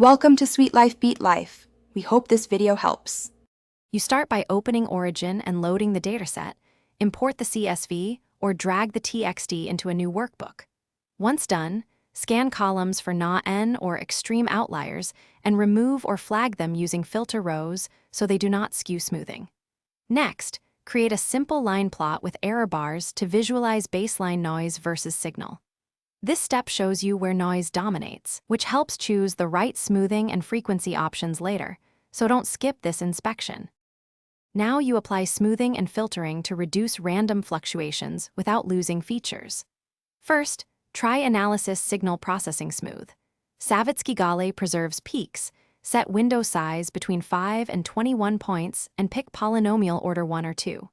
Welcome to Sweet Life Beat Life. We hope this video helps. You start by opening Origin and loading the dataset, import the CSV, or drag the TXT into a new workbook. Once done, scan columns for NaN or extreme outliers and remove or flag them using filter rows so they do not skew smoothing. Next, create a simple line plot with error bars to visualize baseline noise versus signal. This step shows you where noise dominates, which helps choose the right smoothing and frequency options later, so don't skip this inspection. Now you apply smoothing and filtering to reduce random fluctuations without losing features. First, try Analysis Signal Processing Smooth. Savitsky-Gale preserves peaks, set window size between 5 and 21 points, and pick polynomial order 1 or 2.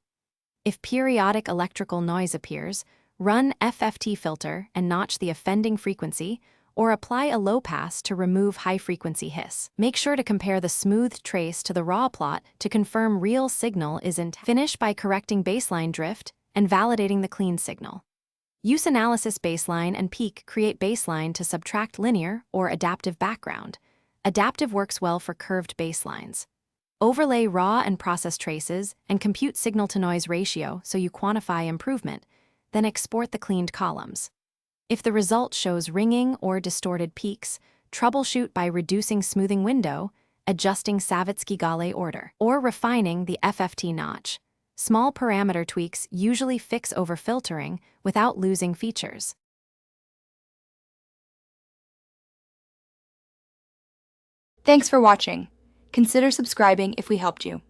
If periodic electrical noise appears, run FFT filter and notch the offending frequency, or apply a low pass to remove high-frequency hiss. Make sure to compare the smooth trace to the raw plot to confirm real signal is intact. Finish by correcting baseline drift and validating the clean signal. Use Analysis Baseline and Peak create baseline to subtract linear or adaptive background. Adaptive works well for curved baselines. Overlay raw and process traces and compute signal-to-noise ratio so you quantify improvement, then export the cleaned columns. If the result shows ringing or distorted peaks, troubleshoot by reducing smoothing window, adjusting Savitsky-Gale order, or refining the FFT notch. Small parameter tweaks usually fix over-filtering without losing features. Thanks for watching. Consider subscribing if we helped you.